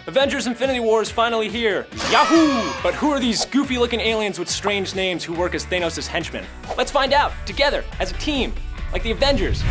Avengers Infinity War is finally here. Yahoo! But who are these goofy looking aliens with strange names who work as Thanos' henchmen? Let's find out, together, as a team, like the Avengers.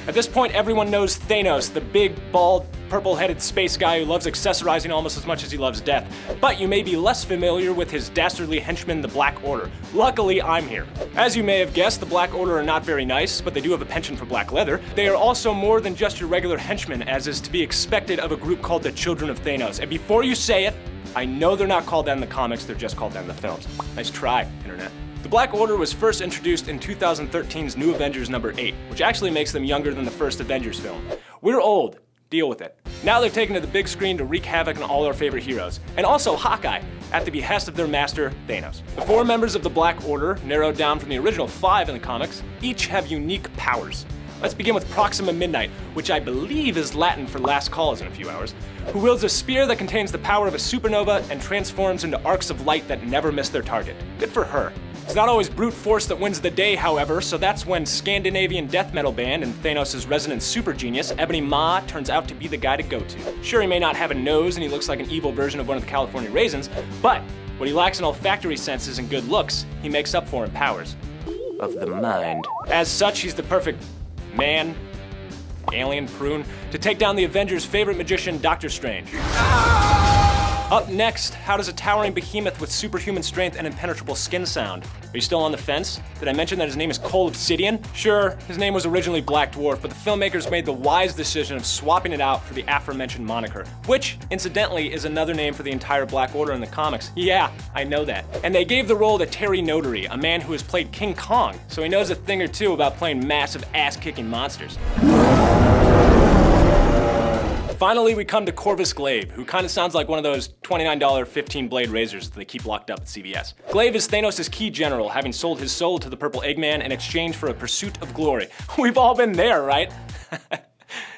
At this point, everyone knows Thanos, the big, bald, purple-headed space guy who loves accessorizing almost as much as he loves death. But you may be less familiar with his dastardly henchman, the Black Order. Luckily, I'm here. As you may have guessed, the Black Order are not very nice, but they do have a penchant for black leather. They are also more than just your regular henchmen, as is to be expected of a group called the Children of Thanos. And before you say it, I know they're not called that in the comics, they're just called that in the films. Nice try, Internet. The Black Order was first introduced in 2013's New Avengers number 8, which actually makes them younger than the first Avengers film. We're old. Deal with it. Now they're taken to the big screen to wreak havoc on all our favorite heroes, and also Hawkeye, at the behest of their master, Thanos. The 4 members of the Black Order, narrowed down from the original 5 in the comics, each have unique powers. Let's begin with Proxima Midnight, which I believe is Latin for last calls in a few hours, who wields a spear that contains the power of a supernova and transforms into arcs of light that never miss their target. Good for her. It's not always brute force that wins the day, however, so that's when Scandinavian death metal band and Thanos' resident super genius, Ebony Maw, turns out to be the guy to go to. Sure, he may not have a nose and he looks like an evil version of one of the California Raisins, but what he lacks in olfactory senses and good looks, he makes up for in powers of the mind. As such, he's the perfect man, alien prune, to take down the Avengers' favorite magician, Doctor Strange. Up next, how does a towering behemoth with superhuman strength and impenetrable skin sound? Are you still on the fence? Did I mention that his name is Cull Obsidian? Sure, his name was originally Black Dwarf, but the filmmakers made the wise decision of swapping it out for the aforementioned moniker, which, incidentally, is another name for the entire Black Order in the comics. Yeah, I know that. And they gave the role to Terry Notary, a man who has played King Kong, so he knows a thing or two about playing massive ass-kicking monsters. Finally, we come to Corvus Glaive, who kind of sounds like one of those $29 15-blade razors that they keep locked up at CVS. Glaive is Thanos' key general, having sold his soul to the Purple Eggman in exchange for a pursuit of glory. We've all been there, right?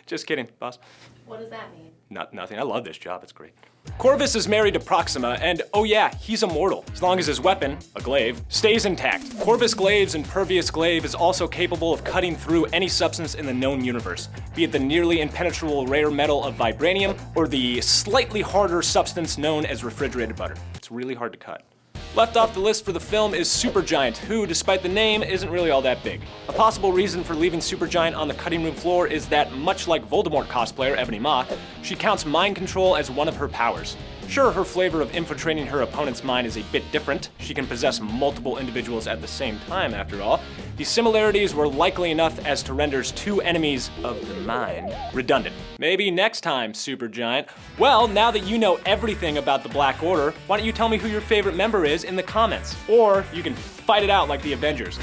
Just kidding, boss. What does that mean? Nothing. I love this job, it's great. Corvus is married to Proxima, and oh yeah, he's immortal, as long as his weapon, a glaive, stays intact. Corvus Glaive's impervious glaive is also capable of cutting through any substance in the known universe, be it the nearly impenetrable rare metal of vibranium, or the slightly harder substance known as refrigerated butter. It's really hard to cut. Left off the list for the film is Supergiant, who, despite the name, isn't really all that big. A possible reason for leaving Supergiant on the cutting room floor is that, much like Voldemort cosplayer Ebony Maw, she counts mind control as one of her powers. Sure, her flavor of infiltrating her opponent's mind is a bit different. She can possess multiple individuals at the same time, after all. The similarities were likely enough as to render 2 enemies of the mind redundant. Maybe next time, Supergiant. Well, now that you know everything about the Black Order, why don't you tell me who your favorite member is in the comments? Or you can fight it out like the Avengers.